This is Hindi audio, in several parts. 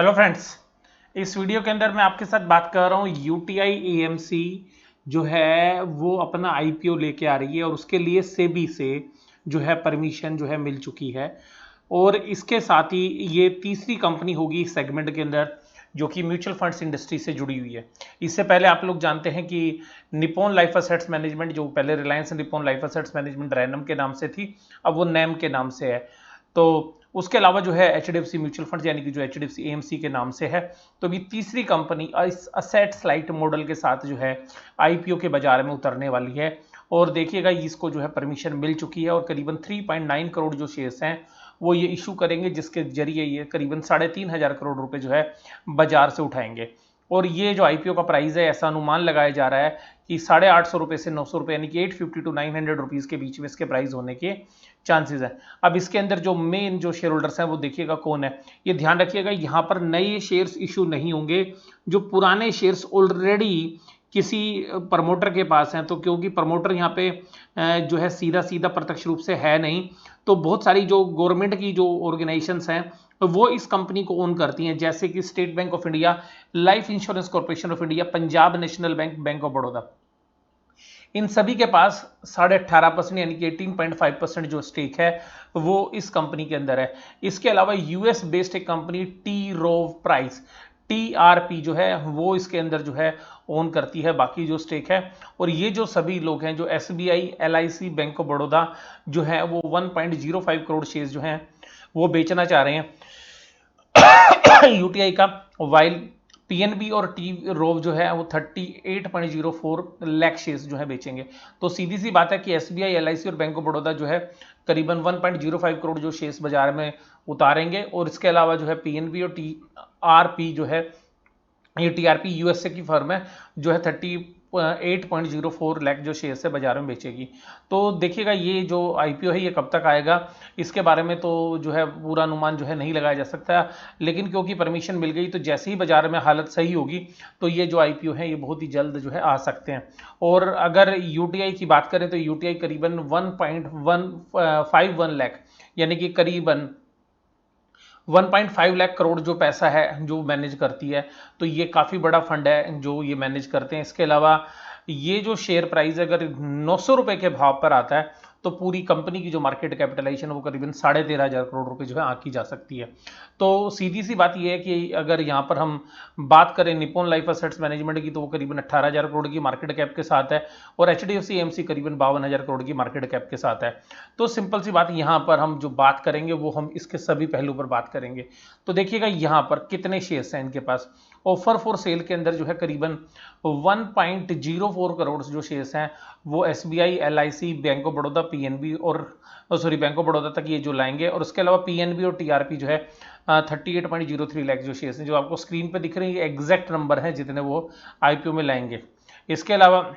Hello friends. इस वीडियो के अंदर मैं आपके साथ बात कर रहा हूँ यूटीआई एएमसी जो है वो अपना आईपीओ लेके आ रही है और उसके लिए सेबी से जो है परमिशन जो है मिल चुकी है। और इसके साथ ही ये तीसरी कंपनी होगी इस सेगमेंट के अंदर जो कि म्यूचुअल फंड्स इंडस्ट्री से जुड़ी हुई है। इससे पहले आप लोग जानते हैं कि निप्पॉन लाइफ असेट्स मैनेजमेंट, जो पहले Reliance Nippon life assets management रैनम के नाम से थी, अब वो नैम के नाम से है। तो उसके अलावा जो है एचडीएफसी म्यूचुअल फंड यानी कि जो एचडीएफसी एएमसी के नाम से है। तो अभी तीसरी कंपनी इस असेट्स लाइट मॉडल के साथ जो है आईपीओ के बाजार में उतरने वाली है। और देखिएगा इसको जो है परमिशन मिल चुकी है और करीबन 3.9 करोड़ जो शेयर्स हैं वो ये इशू करेंगे, जिसके जरिए ये करीबन 3,500 करोड़ रुपए जो है बाजार से उठाएंगे। और ये जो आईपीओ का प्राइस है, ऐसा अनुमान लगाया जा रहा है कि 850 रुपए से 900 रुपए यानी कि 850 टू 900 रुपीज के बीच में इसके प्राइस होने के चांसेस है। अब इसके अंदर जो मेन जो शेयर होल्डर्स हैं वो देखिएगा कौन है। ये ध्यान रखिएगा, यहाँ पर नए शेयर्स इशू नहीं होंगे। जो पुराने शेयर्स ऑलरेडी किसी प्रमोटर के पास हैं, तो क्योंकि प्रमोटर यहाँ पे जो है सीधा सीधा प्रत्यक्ष रूप से है नहीं, तो बहुत सारी जो गवर्नमेंट की जो ऑर्गेनाइजेशंस हैं तो वो इस कंपनी को ओन करती हैं, जैसे कि स्टेट बैंक ऑफ इंडिया, लाइफ इंश्योरेंस कॉर्पोरेशन ऑफ इंडिया, पंजाब नेशनल बैंक, बैंक ऑफ बड़ौदा। इन सभी के पास 18.5% यानी कि 18.5% जो स्टेक है वो इस कंपनी के अंदर है। इसके अलावा यूएस बेस्ड एक company T row price, TRP जो है वो इसके अंदर जो है ओन करती है बाकी जो स्टेक है। और ये जो सभी लोग हैं, जो SBI, LIC, bank of Baroda जो है वो 1.05 करोड़ शेयर जो हैं वो बेचना चाह रहे हैं यूटीआई का, वाइल पीएनबी और टी रोव जो है वो 38.04 लाख शेयर्स जो है बेचेंगे। तो सीधी सी बात है कि एसबीआई, एलआईसी और बैंक ऑफ बड़ौदा जो है करीबन 1.05 करोड़ जो शेयर्स बाजार में उतारेंगे। और इसके अलावा जो है पीएनबी और टीआरपी जो है, ये टीआरपी यूएसए की फर्म है, जो है 38.04 लाख जो शेयर से बाजार में बेचेगी। तो देखिएगा ये जो आईपीओ है ये कब तक आएगा, इसके बारे में तो जो है पूरा अनुमान जो है नहीं लगाया जा सकता, लेकिन क्योंकि परमिशन मिल गई तो जैसे ही बाजार में हालत सही होगी तो ये जो आईपीओ है ये बहुत ही जल्द जो है आ सकते हैं। और अगर यूटीआई की बात करें तो यूटीआई करीबन 1.151 लाख यानी कि करीबन 1.5 लाख करोड़ जो पैसा है जो मैनेज करती है, तो ये काफ़ी बड़ा फंड है जो ये मैनेज करते हैं। इसके अलावा ये जो शेयर प्राइस अगर 900 रुपए के भाव पर आता है तो पूरी कंपनी की जो मार्केट कैपिटलाइजेशन वो करीबन 13,500 करोड़ रुपए जो है आंकी जा सकती है। तो सीधी सी बात यह है कि अगर यहाँ पर हम बात करें निप्पॉन लाइफ असेट्स मैनेजमेंट की, तो वो करीबन 18,000 करोड़ की मार्केट कैप के साथ है और एचडीएफसी एएमसी करीबन 52,000 करोड़ की मार्केट कैप के साथ है। तो सिंपल सी बात, यहाँ पर हम जो बात करेंगे वो हम इसके सभी पहलू पर बात करेंगे। तो देखिएगा यहाँ पर कितने शेयर्स हैं इनके पास। ऑफर फॉर सेल के अंदर जो है करीबन 1.04 करोड़ जो शेयर्स हैं वो SBI, LIC, bank of Baroda, PNB और बैंक ऑफ बड़ौदा तक ये जो लाएंगे। और उसके अलावा पीएनबी और टीआरपी जो है 38.03 लाख जो शेयर्स हैं, जो आपको स्क्रीन पे दिख रहे हैं, ये एग्जैक्ट नंबर है जितने वो आईपीओ में लाएंगे। इसके अलावा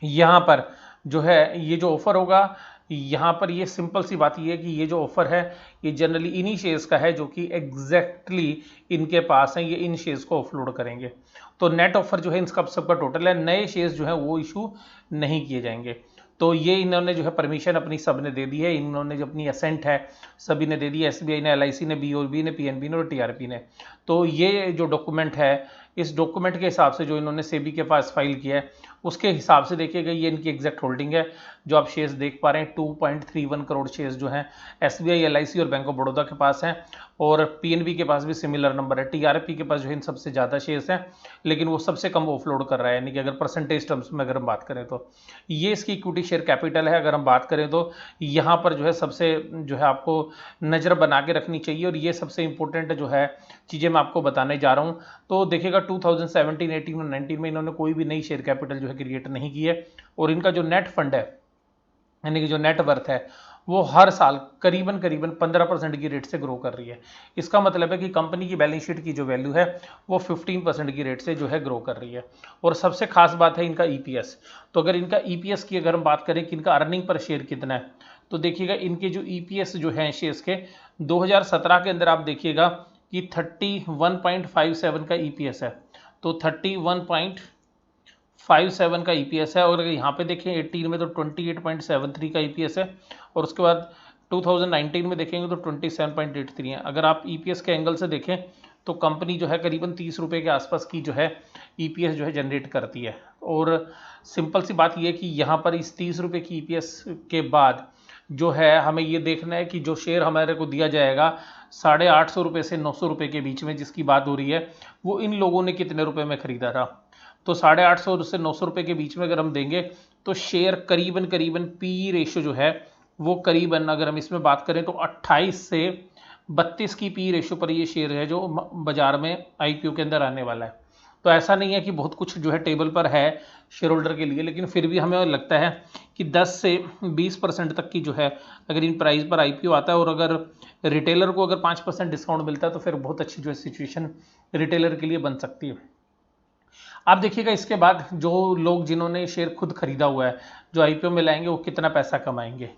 यहाँ पर जो है ये जो ऑफर होगा, यहाँ पर ये सिंपल सी बात ये है कि ये जो ऑफर है ये जनरली इन्हीं शेयर्स का है जो कि एग्जैक्टली इनके पास है, ये इन शेयर्स को ऑफलोड करेंगे। तो नेट ऑफर जो है इनका सबका टोटल है, नए शेयर्स जो है वो इशू नहीं किए जाएंगे। तो ये इन्होंने जो है परमिशन अपनी सब ने दे दी है, इन्होंने जो अपनी असेंट है सभी ने दे दी है, एसबीआई ने, एलआईसी ने, बीओबी ने, पीएनबी ने और टीआरपी ने। तो ये जो डॉक्यूमेंट है, इस डॉक्यूमेंट के हिसाब से जो इन्होंने सेबी के पास फाइल किया है उसके हिसाब से देखिएगा ये इनकी एग्जैक्ट होल्डिंग है। जो आप शेयर्स देख पा रहे हैं 2.31 करोड़ शेयर्स जो हैं एसबीआई, एलआईसी और बैंक ऑफ बड़ौदा के पास हैं। और पीएनबी के पास भी सिमिलर नंबर है। टीआरपी के पास जो है इन सबसे ज़्यादा शेयर्स हैं, लेकिन वो सबसे कम ऑफलोड कर रहा है, यानी कि अगर परसेंटेज टर्म्स में अगर हम बात करें तो ये इसकी इक्विटी शेयर कैपिटल है। अगर हम बात करें तो यहाँ पर जो है सबसे जो है आपको नज़र बना के रखनी चाहिए, और ये सबसे इंपॉर्टेंट जो है चीज़ें मैं आपको बताने जा रहा हूँ। तो देखिएगा 2017, 18 और 19 में इन्होंने कोई भी नई शेयर कैपिटल जो है क्रिएट नहीं की है। और इनका जो नेट फंड है यानी कि जो नेट वर्थ है वो हर साल करीबन करीबन 15% की रेट से ग्रो कर रही है। इसका मतलब है कि कंपनी की बैलेंस शीट की जो वैल्यू है वो 15% की रेट से जो है ग्रो कर रही है। और सबसे खास बात है इनका ईपीएस। तो अगर इनका ईपीएस की अगर हम बात करें कि इनका अर्निंग पर शेयर कितना है, तो देखिएगा इनके जो ईपीएस जो है शेयर्स के 2017 के अंदर आप देखिएगा कि 31.57 का ईपीएस है। तो 31.57 का ईपीएस है। और अगर यहाँ पे देखें 18 में तो 28.73 का ईपीएस है। और उसके बाद 2019 में देखेंगे तो 27.83 है। अगर आप ईपीएस के एंगल से देखें तो कंपनी जो है करीबन 30 रुपये के आसपास की जो है ईपीएस जो है जनरेट करती है। और सिंपल सी बात यह कि यहाँ पर इस 30 रुपये की ईपीएस के बाद जो है हमें ये देखना है कि जो शेयर हमारे को दिया जाएगा 850 रुपये से 900 रुपये के बीच में जिसकी बात हो रही है, वो इन लोगों ने कितने रुपए में खरीदा था। तो 850 से 900 रुपये के बीच में अगर हम देंगे तो शेयर करीबन करीबन पी रेशो जो है वो करीबन, अगर हम इसमें बात करें तो 28 से 32 की पी रेशो पर ये शेयर है जो बाजार में आईपीओ के अंदर आने वाला है। तो ऐसा नहीं है कि बहुत कुछ जो है टेबल पर है शेयर होल्डर के लिए, लेकिन फिर भी हमें लगता है कि 10 से 20% तक की जो है अगर इन प्राइस पर आईपीओ आता है और अगर रिटेलर को अगर 5% डिस्काउंट मिलता है तो फिर बहुत अच्छी जो है सिचुएशन रिटेलर के लिए बन सकती है। आप देखिएगा इसके बाद जो लोग जिन्होंने शेयर खुद खरीदा हुआ है जो आईपीओ में लाएंगे वो कितना पैसा कमाएंगे।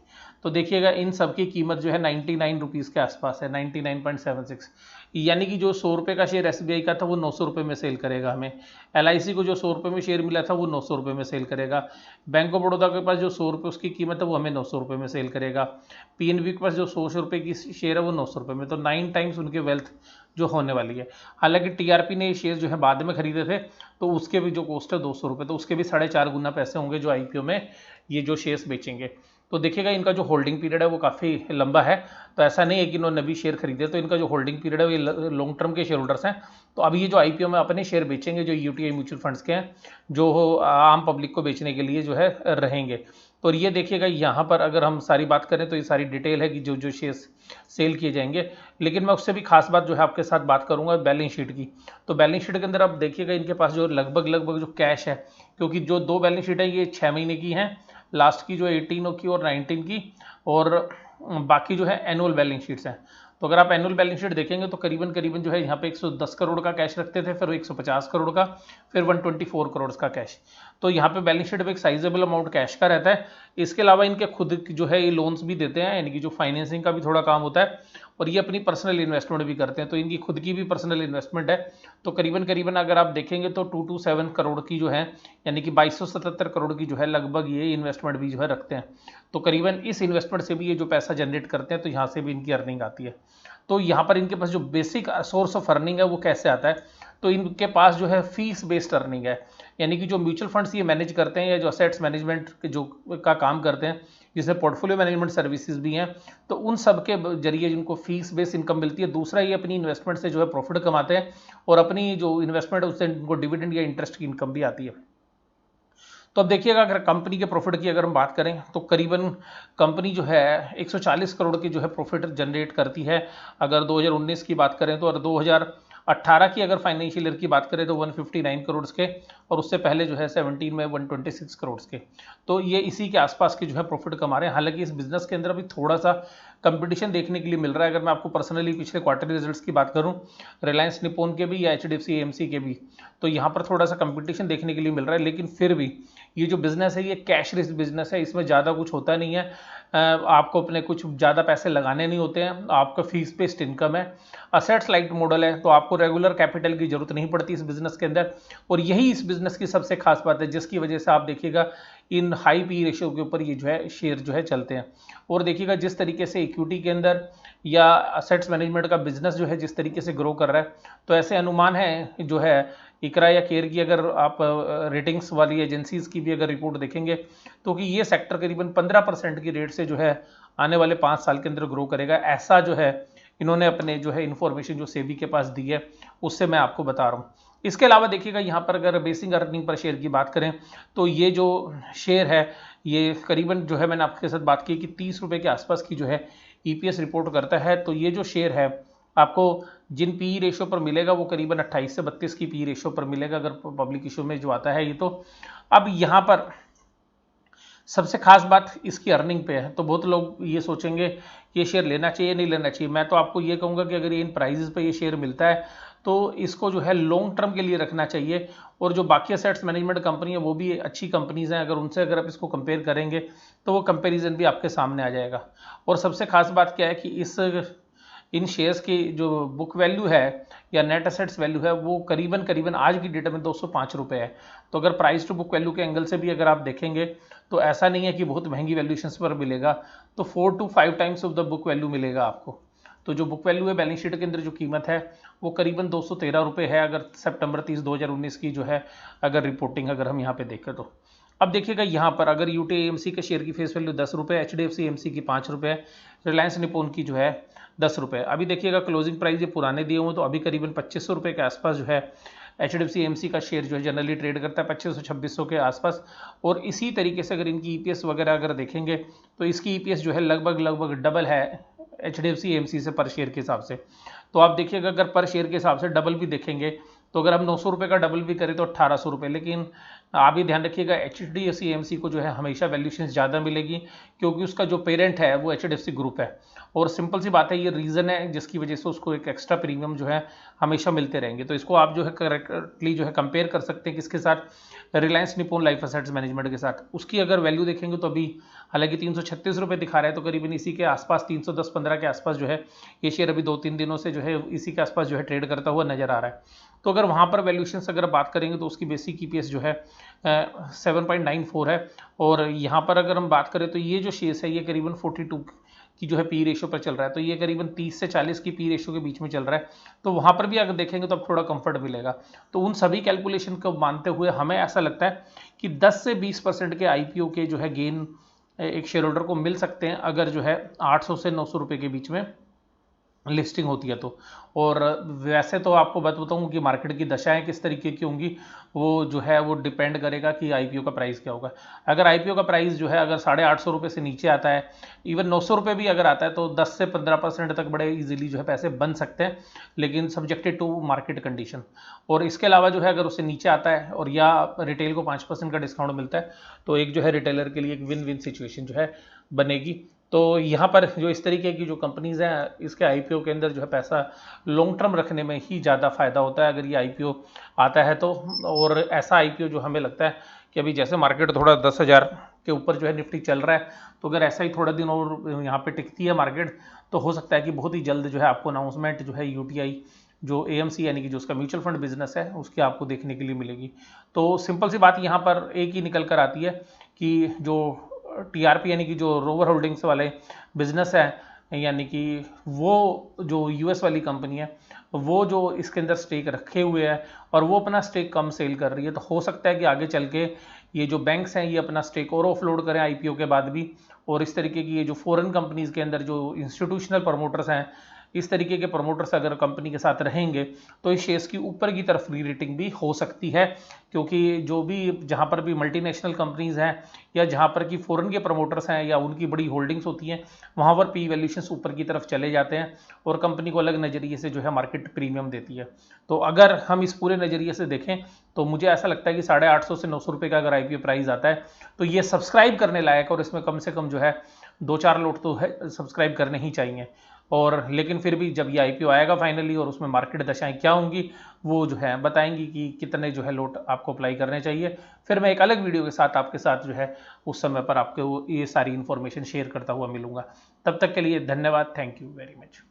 तो देखिएगा इन सब की कीमत जो है 99 रुपीज़ के आसपास है, 99.76। यानी कि जो 100 रुपये का शेयर एसबीआई का था वो 900 रुपये में सेल करेगा हमें। एलआईसी को जो 100 रुपये में शेयर मिला था वो 900 रुपये में सेल करेगा। बैंक ऑफ बड़ौदा के पास जो 100 रुपये उसकी कीमत है वो हमें 900 रुपये में सेल करेगा। पीएनबी के पास जो 100 रुपये की शेयर है वो 900 रुपये में, तो 9 टाइम्स उनकी वेल्थ जो होने वाली है। हालांकि टीआरपी ने ये शेयर जो है बाद में खरीदे थे तो उसके भी जो कॉस्ट है 200 रुपये, तो उसके भी 4.5 गुना पैसे होंगे जो आईपीओ में ये जो शेयर्स बेचेंगे। तो देखिएगा इनका जो होल्डिंग पीरियड है वो काफ़ी लंबा है, तो ऐसा नहीं है कि इन्होंने अभी शेयर खरीदे, तो इनका जो होल्डिंग पीरियड है वो लॉन्ग टर्म के शेयर होल्डर्स हैं। तो अभी ये जो आईपीओ में अपने शेयर बेचेंगे जो यूटीआई म्यूचुअल फंड्स के हैं जो आम पब्लिक को बेचने के लिए जो है रहेंगे। तो ये देखिएगा यहाँ पर अगर हम सारी बात करें तो ये सारी डिटेल है कि जो जो शेयर्स सेल किए जाएंगे। लेकिन मैं उससे भी खास बात जो है आपके साथ बात करूंगा बैलेंस शीट की। तो बैलेंस शीट के अंदर आप देखिएगा इनके पास जो लगभग जो कैश है, क्योंकि जो दो बैलेंस शीट है ये 6 महीने की हैं, लास्ट की जो 18 की और 19 की, और बाकी जो है एनुअल बैलेंस शीट्स हैं। तो अगर आप एनुअल बैलेंस शीट देखेंगे तो करीबन करीबन जो है यहाँ पे 110 करोड़ का कैश रखते थे, फिर 150 करोड़ का, फिर 124 करोड़ का कैश। तो यहाँ पे बैलेंस शीट में एक साइजेबल अमाउंट कैश का रहता है। इसके अलावा इनके खुद जो है ये लोन्स भी देते हैं, यानी कि जो फाइनेंसिंग का भी थोड़ा काम होता है, और ये अपनी पर्सनल इन्वेस्टमेंट भी करते हैं। तो इनकी खुद की भी पर्सनल इन्वेस्टमेंट है। तो करीबन करीबन अगर आप देखेंगे तो 227 करोड़ की जो है, यानी कि 2277 करोड़ की जो है लगभग ये इन्वेस्टमेंट भी जो है रखते हैं। तो करीबन इस इन्वेस्टमेंट से भी ये जो पैसा जनरेट करते हैं तो यहाँ से भी इनकी अर्निंग आती है। तो यहाँ पर इनके पास जो बेसिक सोर्स ऑफ अर्निंग है वो कैसे आता है, तो इनके पास जो है फीस बेस्ड अर्निंग है। यानी कि जो म्यूचुअल फंड्स ये मैनेज करते हैं या जो असेट्स मैनेजमेंट जो का काम करते हैं, जिसमें पोर्टफोलियो मैनेजमेंट सर्विसेज भी हैं, तो उन सब के जरिए जिनको फीस बेस्ड इनकम मिलती है। दूसरा ये अपनी इन्वेस्टमेंट से जो है प्रॉफिट कमाते हैं, और अपनी जो इन्वेस्टमेंट है उससे इनको डिविडेंड या इंटरेस्ट की इनकम भी आती है। तो अब देखिएगा अगर कंपनी के प्रॉफिट की अगर हम बात करें तो करीबन कंपनी जो है 140 करोड़ की जो है प्रॉफिट जनरेट करती है अगर 2019 की बात करें तो, और 2018 की अगर फाइनेंशियल ईयर की बात करें तो 159 करोड़ के, और उससे पहले जो है 17 में 126 करोड़ के। तो ये इसी के आसपास की जो है प्रॉफिट कमा रहे हैं। हालांकि इस बिजनेस के अंदर अभी थोड़ा सा कंपटीशन देखने के लिए मिल रहा है। अगर मैं आपको पर्सनली पिछले क्वार्टरली रिजल्ट्स की बात करूं, रिलायंस निप्पॉन के भी या एचडीएफसी एएमसी के भी, तो यहाँ पर थोड़ा सा कंपटीशन देखने के लिए मिल रहा है। लेकिन फिर भी ये जो बिजनेस है ये कैश रिस्क बिजनेस है, इसमें ज़्यादा कुछ होता नहीं है। आपको अपने कुछ ज़्यादा पैसे लगाने नहीं होते हैं, आपका फीस बेस्ड इनकम है, असेट्स लाइट मॉडल है, तो आपको रेगुलर कैपिटल की जरूरत नहीं पड़ती इस बिजनेस के अंदर। और यही इस बिजनेस की सबसे खास बात है जिसकी वजह से आप देखिएगा इन हाई पी रेशियो के ऊपर ये जो है शेयर जो है चलते हैं। और देखिएगा जिस तरीके से इक्विटी के अंदर या असेट्स मैनेजमेंट का बिजनेस जो है जिस तरीके से ग्रो कर रहा है, तो ऐसे अनुमान है जो है इकरा या केयर की, अगर आप रेटिंग्स वाली एजेंसीज की भी अगर रिपोर्ट देखेंगे तो कि ये सेक्टर करीबन 15% की रेट से जो है आने वाले 5 साल के अंदर ग्रो करेगा। ऐसा जो है इन्होंने अपने जो है इन्फॉर्मेशन जो सेबी के पास दी है उससे मैं आपको बता रहा हूँ। इसके अलावा देखिएगा यहाँ पर अगर बेसिक अर्निंग पर शेयर की बात करें तो ये जो शेयर है ये करीबन जो है मैंने आपके साथ बात की कि 30 रुपये के आसपास की जो है ईपीएस रिपोर्ट करता है। तो ये जो शेयर है आपको जिन पी रेशो पर मिलेगा वो करीबन 28 से 32 की पी रेशो पर मिलेगा अगर पब्लिक इशू में जो आता है ये। तो अब यहाँ पर सबसे खास बात इसकी अर्निंग पे है। तो बहुत लोग ये सोचेंगे कि ये शेयर लेना चाहिए नहीं लेना चाहिए। मैं तो आपको ये कहूँगा कि अगर ये इन प्राइजेस पे ये शेयर मिलता है तो इसको जो है लॉन्ग टर्म के लिए रखना चाहिए। और जो बाकी असेट्स मैनेजमेंट कंपनी है वो भी अच्छी कंपनीज हैं, अगर उनसे अगर आप इसको कंपेयर करेंगे तो वो कंपेरिजन भी आपके सामने आ जाएगा। और सबसे खास बात क्या है कि इन शेयर्स की जो बुक वैल्यू है या नेट एसेट्स वैल्यू है वो करीबन करीबन आज की डेट में 205 रुपये है। तो अगर प्राइस टू बुक वैल्यू के एंगल से भी अगर आप देखेंगे तो ऐसा नहीं है कि बहुत महंगी वैल्यूएशंस पर मिलेगा, तो 4 to 5 times of the book value मिलेगा आपको। तो जो बुक वैल्यू है बैलेंस शीट के अंदर जो कीमत है वो करीबन 213 रुपये है, अगर सितंबर 30 2019 की जो है अगर रिपोर्टिंग अगर हम यहाँ पे देखें तो। अब देखिएगा यहाँ पर अगर यूटी एएमसी के शेयर की फेस वैल्यू 10 रुपये, एचडीएफसी एएमसी की 5 रुपये, रिलायंस निपोन की जो है 10 रुपये। अभी देखिएगा क्लोजिंग प्राइस ये पुराने दिए हुए तो अभी करीबन 2500 रुपये के आसपास जो है एचडीएफसी एएमसी का शेयर जो है जनरली ट्रेड करता है 2500-2600 के आसपास। और इसी तरीके से अगर इनकी ईपीएस वगैरह अगर देखेंगे तो इसकी ईपीएस जो है लगभग डबल है एचडीएफसी एएमसी से पर शेयर के हिसाब से। तो आप देखिएगा अगर पर शेयर के हिसाब से डबल भी देखेंगे तो अगर हम 900 रुपये का डबल भी करें तो 1800 रुपये। लेकिन आप भी ध्यान रखिएगा एचडीएफसी एएमसी को जो है हमेशा वैल्यूशन ज़्यादा मिलेगी क्योंकि उसका जो पेरेंट है वो एचडीएफसी ग्रुप है। और सिंपल सी बात है ये रीज़न है जिसकी वजह से उसको एक एक्स्ट्रा प्रीमियम जो है हमेशा मिलते रहेंगे। तो इसको आप जो है करेक्टली जो है कंपेयर कर सकते हैं किसके साथ, Reliance Nippon life assets management के साथ। उसकी अगर वैल्यू देखेंगे तो अभी हालांकि 336 रुपये दिखा रहा है तो करीबन इसी के आसपास 310-15 के आसपास जो है ये शेयर अभी 2-3 दिनों से जो है इसी के आसपास जो है ट्रेड करता हुआ नजर आ रहा है। तो अगर वहाँ पर वैल्यूशंस अगर बात करेंगे तो उसकी बेसिक ईपीएस जो है 7.94 है। और यहाँ पर अगर हम बात करें तो ये जो शेयर्स है ये करीबन 42 की जो है पी रेशियो पर चल रहा है, तो ये करीबन 30 से 40 की पी रेशियो के बीच में चल रहा है। तो वहाँ पर भी अगर देखेंगे तो अब थोड़ा कंफर्ट मिलेगा। तो उन सभी कैलकुलेशन को मानते हुए हमें ऐसा लगता है कि 10 से 20% के आईपीओ के जो है गेन एक शेयर होल्डर को मिल सकते हैं अगर जो है 800 से 900 रुपये के बीच में लिस्टिंग होती है तो। और वैसे तो आपको बताऊं कि मार्केट की दशाएं किस तरीके की होंगी वो जो है वो डिपेंड करेगा कि आईपीओ का प्राइस क्या होगा। अगर आईपीओ का प्राइस जो है अगर 850 रुपये से नीचे आता है, इवन 900 रुपये भी अगर आता है तो 10 से 15% तक बड़े इजीली जो है पैसे बन सकते हैं, लेकिन सब्जेक्टेड टू मार्केट कंडीशन। और इसके अलावा जो है अगर उससे नीचे आता है और या रिटेल को 5% का डिस्काउंट मिलता है तो एक जो है रिटेलर के लिए एक विन विन सिचुएशन जो है बनेगी। तो यहाँ पर जो इस तरीके की जो कंपनीज हैं इसके आईपीओ के अंदर जो है पैसा लॉन्ग टर्म रखने में ही ज़्यादा फायदा होता है अगर ये आईपीओ आता है तो। और ऐसा आईपीओ जो हमें लगता है कि अभी जैसे मार्केट थोड़ा 10,000 के ऊपर जो है निफ्टी चल रहा है, तो अगर ऐसा ही थोड़ा दिन और यहाँ पे टिकती है मार्केट तो हो सकता है कि बहुत ही जल्द जो है आपको अनाउंसमेंट जो है यूटीआई जो एएमसी यानी कि जो उसका म्यूचुअल फंड बिजनेस है उसकी आपको देखने के लिए मिलेगी। तो सिंपल सी बात यहाँ पर एक ही निकल कर आती है कि जो टीआरपी यानी कि जो रोवर होल्डिंग्स वाले बिजनेस है यानी कि वो जो यूएस वाली कंपनी है वो जो इसके अंदर स्टेक रखे हुए है और वो अपना स्टेक कम सेल कर रही है, तो हो सकता है कि आगे चल के ये जो बैंक्स हैं ये अपना स्टेक और ऑफलोड करें आईपीओ के बाद भी। और इस तरीके की ये जो फॉरेन कंपनीज के अंदर जो इंस्टीट्यूशनल प्रमोटर्स हैं इस तरीके के प्रमोटर्स अगर कंपनी के साथ रहेंगे तो इस शेयर्स की ऊपर की तरफ फ्री रेटिंग भी हो सकती है। क्योंकि जो भी जहाँ पर भी मल्टीनेशनल कंपनीज हैं या जहाँ पर कि फॉरेन के प्रमोटर्स हैं या उनकी बड़ी होल्डिंग्स होती हैं वहाँ पर पी वैल्यूशंस ऊपर की तरफ चले जाते हैं और कंपनी को अलग नज़रिए से जो है मार्केट प्रीमियम देती है। तो अगर हम इस पूरे नज़रिए से देखें तो मुझे ऐसा लगता है कि 850 से 900 रुपये का अगर आईपीओ प्राइस आता है तो ये सब्सक्राइब करने लायक और इसमें कम से कम जो है 2-4 लोग तो है सब्सक्राइब करने ही चाहिए। और लेकिन फिर भी जब ये आईपीओ आएगा फाइनली और उसमें मार्केट दशाएं क्या होंगी वो जो है बताएंगी कि कितने जो है लोट आपको अप्लाई करने चाहिए। फिर मैं एक अलग वीडियो के साथ आपके साथ जो है उस समय पर आपको ये सारी इन्फॉर्मेशन शेयर करता हुआ मिलूंगा। तब तक के लिए धन्यवाद, थैंक यू वेरी मच।